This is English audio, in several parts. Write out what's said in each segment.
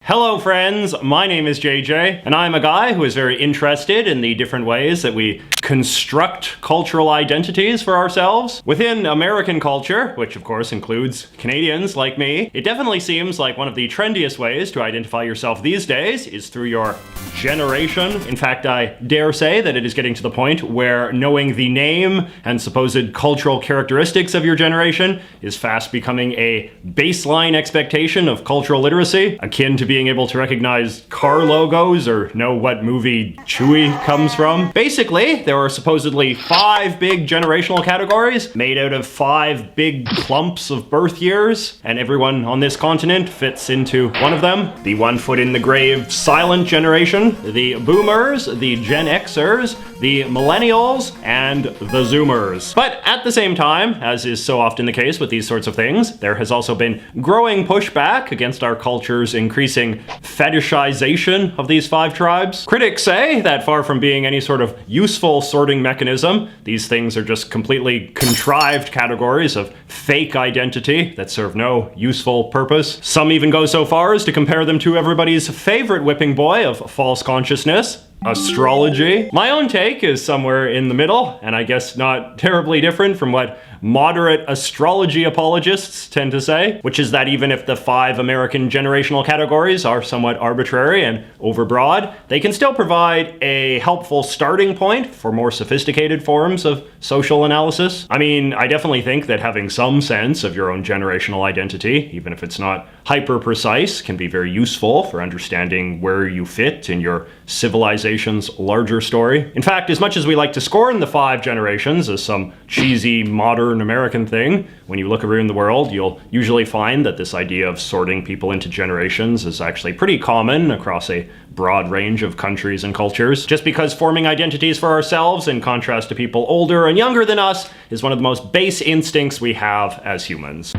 Hello friends, my name is JJ, and I'm a guy who is very interested in the different ways that we construct cultural identities for ourselves. Within American culture, which of course includes Canadians like me, it definitely seems like one of the trendiest ways to identify yourself these days is through your generation. In fact, I dare say that it is getting to the point where knowing the name and supposed cultural characteristics of your generation is fast becoming a baseline expectation of cultural literacy, akin to being able to recognize car logos or know what movie Chewie comes from. Basically, there are supposedly 5 big generational categories made out of 5 big clumps of birth years, and everyone on this continent fits into one of them. The 1 foot in the grave silent generation, the boomers, the Gen Xers, the millennials, and the zoomers. But at the same time, as is so often the case with these sorts of things, there has also been growing pushback against our culture's increasing fetishization of these 5 tribes. Critics say that far from being any sort of useful sorting mechanism, these things are just completely contrived categories of fake identity that serve no useful purpose. Some even go so far as to compare them to everybody's favorite whipping boy of false consciousness, astrology. My own take is somewhere in the middle, and I guess not terribly different from what moderate astrology apologists tend to say, which is that even if the 5 American generational categories are somewhat arbitrary and overbroad, they can still provide a helpful starting point for more sophisticated forms of social analysis. I mean, I definitely think that having some sense of your own generational identity, even if it's not hyper-precise, can be very useful for understanding where you fit in your civilization's larger story. In fact, as much as we like to scorn the 5 generations as some cheesy modern American thing, when you look around the world, you'll usually find that this idea of sorting people into generations is actually pretty common across a broad range of countries and cultures. Just because forming identities for ourselves, in contrast to people older and younger than us, is one of the most base instincts we have as humans.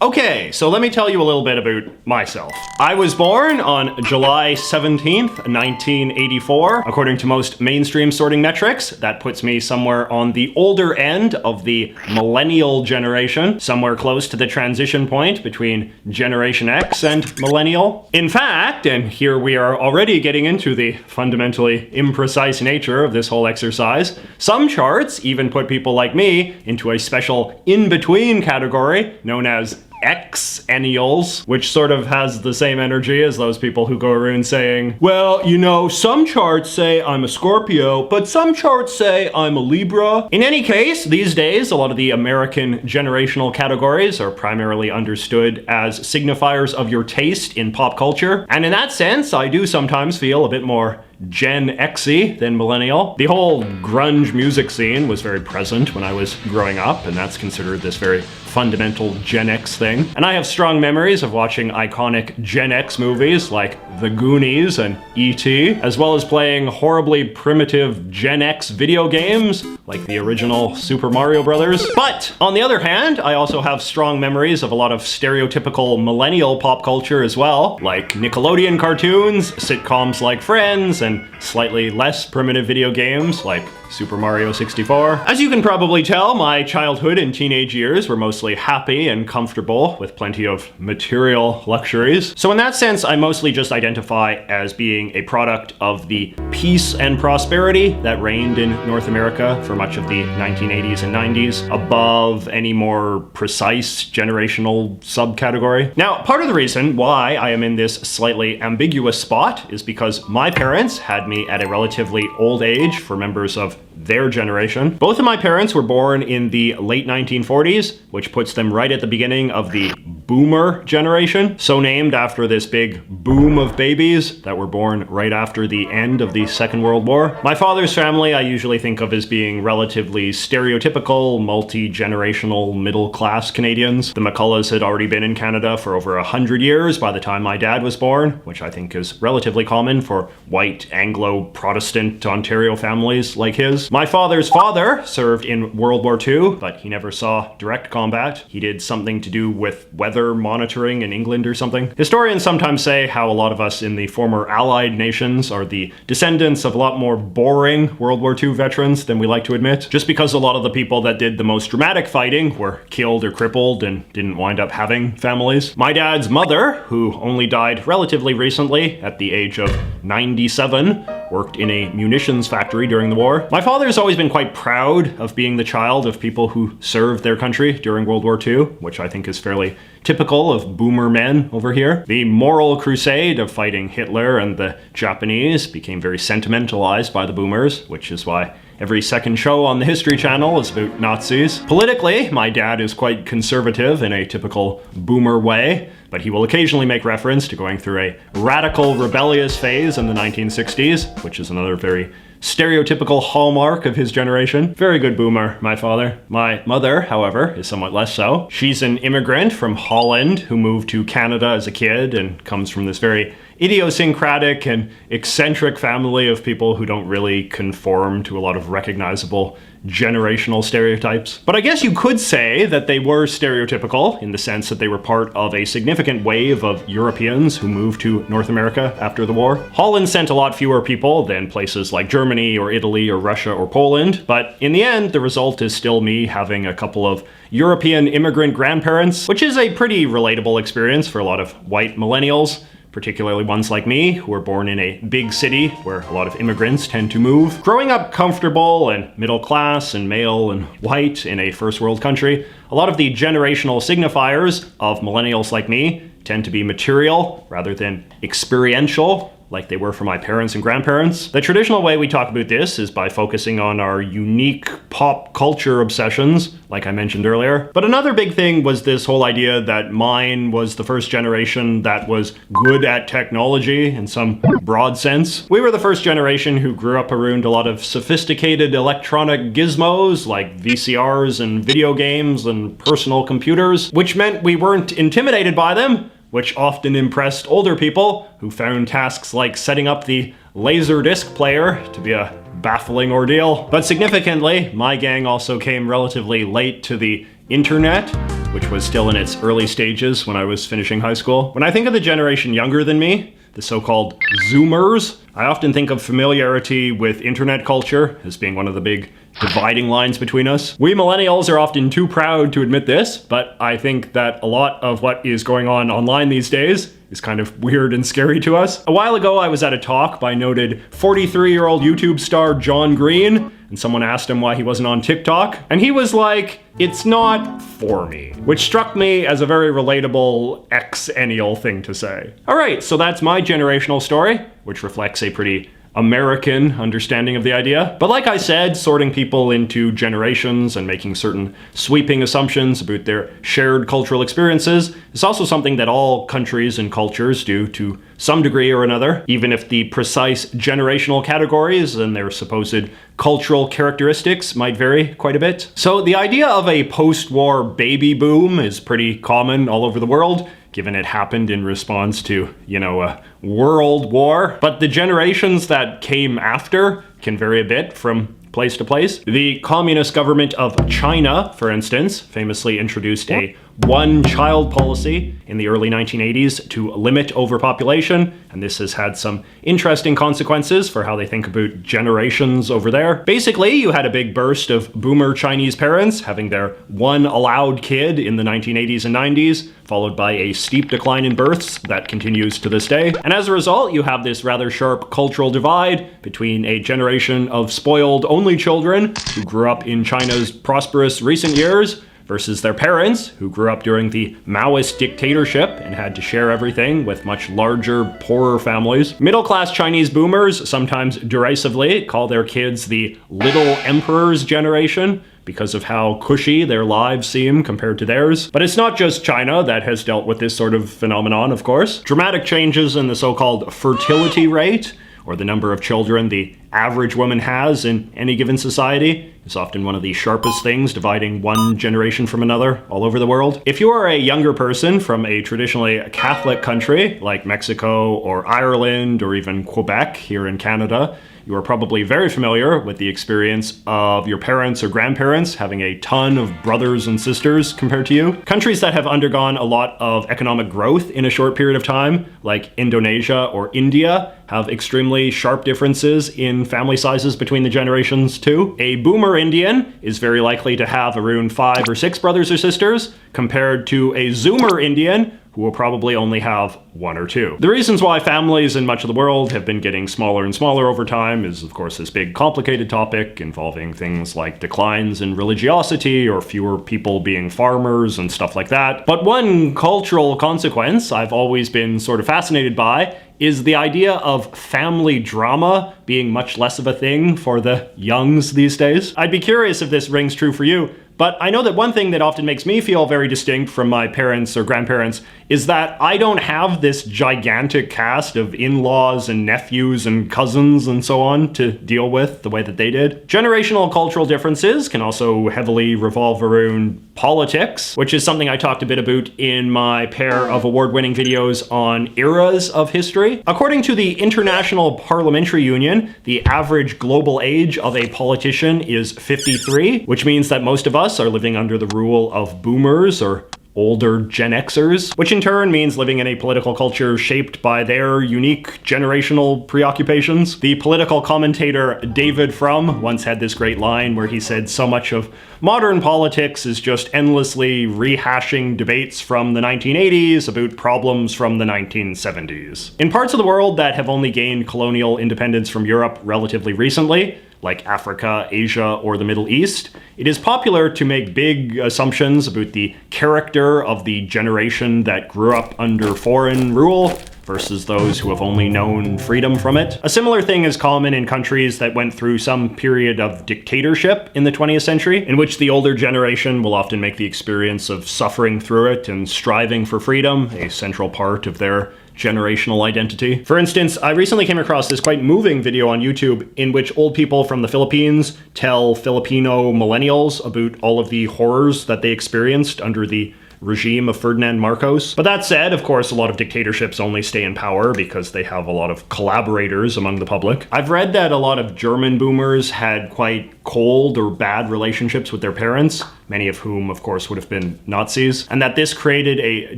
Okay, so let me tell you a little bit about myself. I was born on July 17th, 1984. According to most mainstream sorting metrics, that puts me somewhere on the older end of the Millennial generation, somewhere close to the transition point between Generation X and Millennial. In fact, and here we are already getting into the fundamentally imprecise nature of this whole exercise, some charts even put people like me into a special in-between category known as Xennials, which sort of has the same energy as those people who go around saying, well, you know, some charts say I'm a Scorpio, but some charts say I'm a Libra. In any case, these days, a lot of the American generational categories are primarily understood as signifiers of your taste in pop culture. And in that sense, I do sometimes feel a bit more Gen X-y than Millennial. The whole grunge music scene was very present when I was growing up, and that's considered this very fundamental Gen X thing. And I have strong memories of watching iconic Gen X movies like The Goonies and E.T., as well as playing horribly primitive Gen X video games like the original Super Mario Brothers. But on the other hand, I also have strong memories of a lot of stereotypical millennial pop culture as well, like Nickelodeon cartoons, sitcoms like Friends, and slightly less primitive video games like Super Mario 64. As you can probably tell, my childhood and teenage years were mostly happy and comfortable with plenty of material luxuries. So in that sense, I mostly just identify as being a product of the peace and prosperity that reigned in North America for much of the 1980s and 90s, above any more precise generational subcategory. Now, part of the reason why I am in this slightly ambiguous spot is because my parents had me at a relatively old age for members of their generation. Both of my parents were born in the late 1940s, which puts them right at the beginning of the boomer generation, so named after this big boom of babies that were born right after the end of the Second World War. My father's family I usually think of as being relatively stereotypical, multi-generational, middle-class Canadians. The McCulloughs had already been in Canada for over 100 years by the time my dad was born, which I think is relatively common for white Anglo-Protestant Ontario families like his. My father's father served in World War II, but he never saw direct combat. He did something to do with weather weather monitoring in England or something. Historians sometimes say how a lot of us in the former Allied nations are the descendants of a lot more boring World War II veterans than we like to admit, just because a lot of the people that did the most dramatic fighting were killed or crippled and didn't wind up having families. My dad's mother, who only died relatively recently at the age of 97, worked in a munitions factory during the war. My father's always been quite proud of being the child of people who served their country during World War II, which I think is fairly typical of boomer men over here. The moral crusade of fighting Hitler and the Japanese became very sentimentalized by the boomers, which is why every second show on the History Channel is about Nazis. Politically, my dad is quite conservative in a typical boomer way, but he will occasionally make reference to going through a radical rebellious phase in the 1960s, which is another very stereotypical hallmark of his generation. Very good boomer, my father. My mother, however, is somewhat less so. She's an immigrant from Holland who moved to Canada as a kid and comes from this very idiosyncratic and eccentric family of people who don't really conform to a lot of recognizable generational stereotypes. But I guess you could say that they were stereotypical in the sense that they were part of a significant wave of Europeans who moved to North America after the war. Holland sent a lot fewer people than places like Germany or Italy or Russia or Poland, but in the end, the result is still me having a couple of European immigrant grandparents, which is a pretty relatable experience for a lot of white millennials, particularly ones like me, who were born in a big city where a lot of immigrants tend to move. Growing up comfortable and middle class and male and white in a first world country, a lot of the generational signifiers of millennials like me tend to be material rather than experiential, like they were for my parents and grandparents. The traditional way we talk about this is by focusing on our unique pop culture obsessions, like I mentioned earlier. But another big thing was this whole idea that mine was the first generation that was good at technology in some broad sense. We were the first generation who grew up around a lot of sophisticated electronic gizmos like VCRs and video games and personal computers, which meant we weren't intimidated by them, which often impressed older people who found tasks like setting up the Laserdisc player to be a baffling ordeal. But significantly, my gang also came relatively late to the internet, which was still in its early stages when I was finishing high school. When I think of the generation younger than me, the so-called Zoomers, I often think of familiarity with internet culture as being one of the big dividing lines between us. We millennials are often too proud to admit this, but I think that a lot of what is going on online these days is kind of weird and scary to us. A while ago, I was at a talk by noted 43-year-old YouTube star John Green, and someone asked him why he wasn't on TikTok, and he was like, "It's not for me," which struck me as a very relatable exennial thing to say. All right, so that's my generational story, which reflects a pretty American understanding of the idea. But like I said, sorting people into generations and making certain sweeping assumptions about their shared cultural experiences is also something that all countries and cultures do to some degree or another, even if the precise generational categories and their supposed cultural characteristics might vary quite a bit. So the idea of a post-war baby boom is pretty common all over the world, given it happened in response to, a world war. But the generations that came after can vary a bit from place to place. The communist government of China, for instance, famously introduced a one-child policy in the early 1980s to limit overpopulation, and this has had some interesting consequences for how they think about generations over there. Basically, you had a big burst of boomer Chinese parents having their one allowed kid in the 1980s and 90s, followed by a steep decline in births that continues to this day. And as a result, you have this rather sharp cultural divide between a generation of spoiled only children who grew up in China's prosperous recent years versus their parents, who grew up during the Maoist dictatorship and had to share everything with much larger, poorer families. Middle-class Chinese boomers sometimes derisively call their kids the little emperor's generation because of how cushy their lives seem compared to theirs. But it's not just China that has dealt with this sort of phenomenon, of course. Dramatic changes in the so-called fertility rate, or the number of children the average woman has in any given society is often one of the sharpest things dividing one generation from another all over the world. If you are a younger person from a traditionally Catholic country like Mexico or Ireland or even Quebec here in Canada, you are probably very familiar with the experience of your parents or grandparents having a ton of brothers and sisters compared to you. Countries that have undergone a lot of economic growth in a short period of time, like Indonesia or India, have extremely sharp differences in family sizes between the generations too. A boomer Indian is very likely to have around 5 or 6 brothers or sisters, compared to a zoomer Indian who will probably only have 1 or 2. The reasons why families in much of the world have been getting smaller and smaller over time is, of course, this big complicated topic involving things like declines in religiosity or fewer people being farmers and stuff like that. But one cultural consequence I've always been sort of fascinated by is the idea of family drama being much less of a thing for the youngs these days. I'd be curious if this rings true for you, but I know that one thing that often makes me feel very distinct from my parents or grandparents is that I don't have this gigantic cast of in-laws and nephews and cousins and so on to deal with the way that they did. Generational cultural differences can also heavily revolve around politics, which is something I talked a bit about in my pair of award-winning videos on eras of history. According to the International Parliamentary Union, the average global age of a politician is 53, which means that most of us are living under the rule of boomers or older Gen Xers, which in turn means living in a political culture shaped by their unique generational preoccupations. The political commentator David Frum once had this great line where he said so much of modern politics is just endlessly rehashing debates from the 1980s about problems from the 1970s. In parts of the world that have only gained colonial independence from Europe relatively recently, like Africa, Asia, or the Middle East, it is popular to make big assumptions about the character of the generation that grew up under foreign rule versus those who have only known freedom from it. A similar thing is common in countries that went through some period of dictatorship in the 20th century, in which the older generation will often make the experience of suffering through it and striving for freedom a central part of their generational identity. For instance, I recently came across this quite moving video on YouTube in which old people from the Philippines tell Filipino millennials about all of the horrors that they experienced under the regime of Ferdinand Marcos. But that said, of course, a lot of dictatorships only stay in power because they have a lot of collaborators among the public. I've read that a lot of German boomers had quite cold or bad relationships with their parents, many of whom, of course, would have been Nazis, and that this created a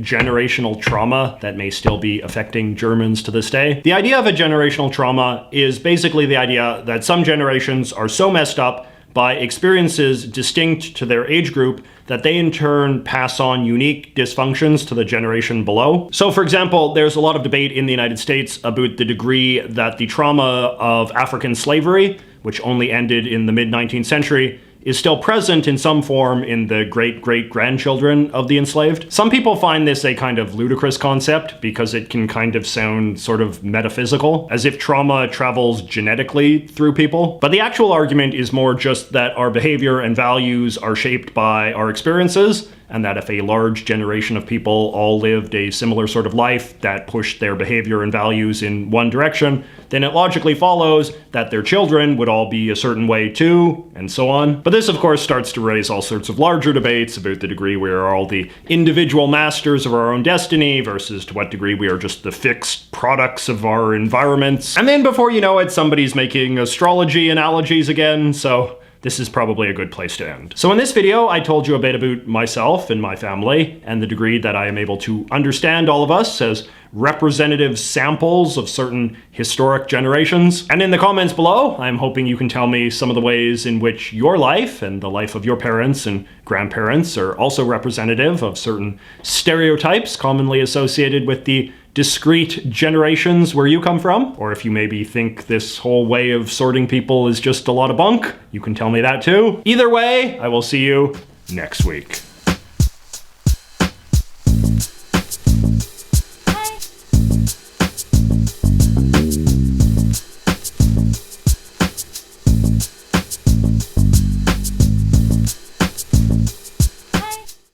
generational trauma that may still be affecting Germans to this day. The idea of a generational trauma is basically the idea that some generations are so messed up by experiences distinct to their age group that they in turn pass on unique dysfunctions to the generation below. So for example, there's a lot of debate in the United States about the degree that the trauma of African slavery, which only ended in the mid-19th century, is still present in some form in the great-great-grandchildren of the enslaved. Some people find this a kind of ludicrous concept because it can kind of sound sort of metaphysical, as if trauma travels genetically through people. But the actual argument is more just that our behavior and values are shaped by our experiences, and that if a large generation of people all lived a similar sort of life that pushed their behavior and values in one direction, then it logically follows that their children would all be a certain way too, and so on. But this, of course, starts to raise all sorts of larger debates about the degree we are all the individual masters of our own destiny versus to what degree we are just the fixed products of our environments. And then before you know it, somebody's making astrology analogies again, so this is probably a good place to end. So in this video, I told you a bit about myself and my family and the degree that I am able to understand all of us as representative samples of certain historic generations. And in the comments below, I'm hoping you can tell me some of the ways in which your life and the life of your parents and grandparents are also representative of certain stereotypes commonly associated with the discrete generations where you come from. Or if you maybe think this whole way of sorting people is just a lot of bunk, you can tell me that too. Either way, I will see you next week.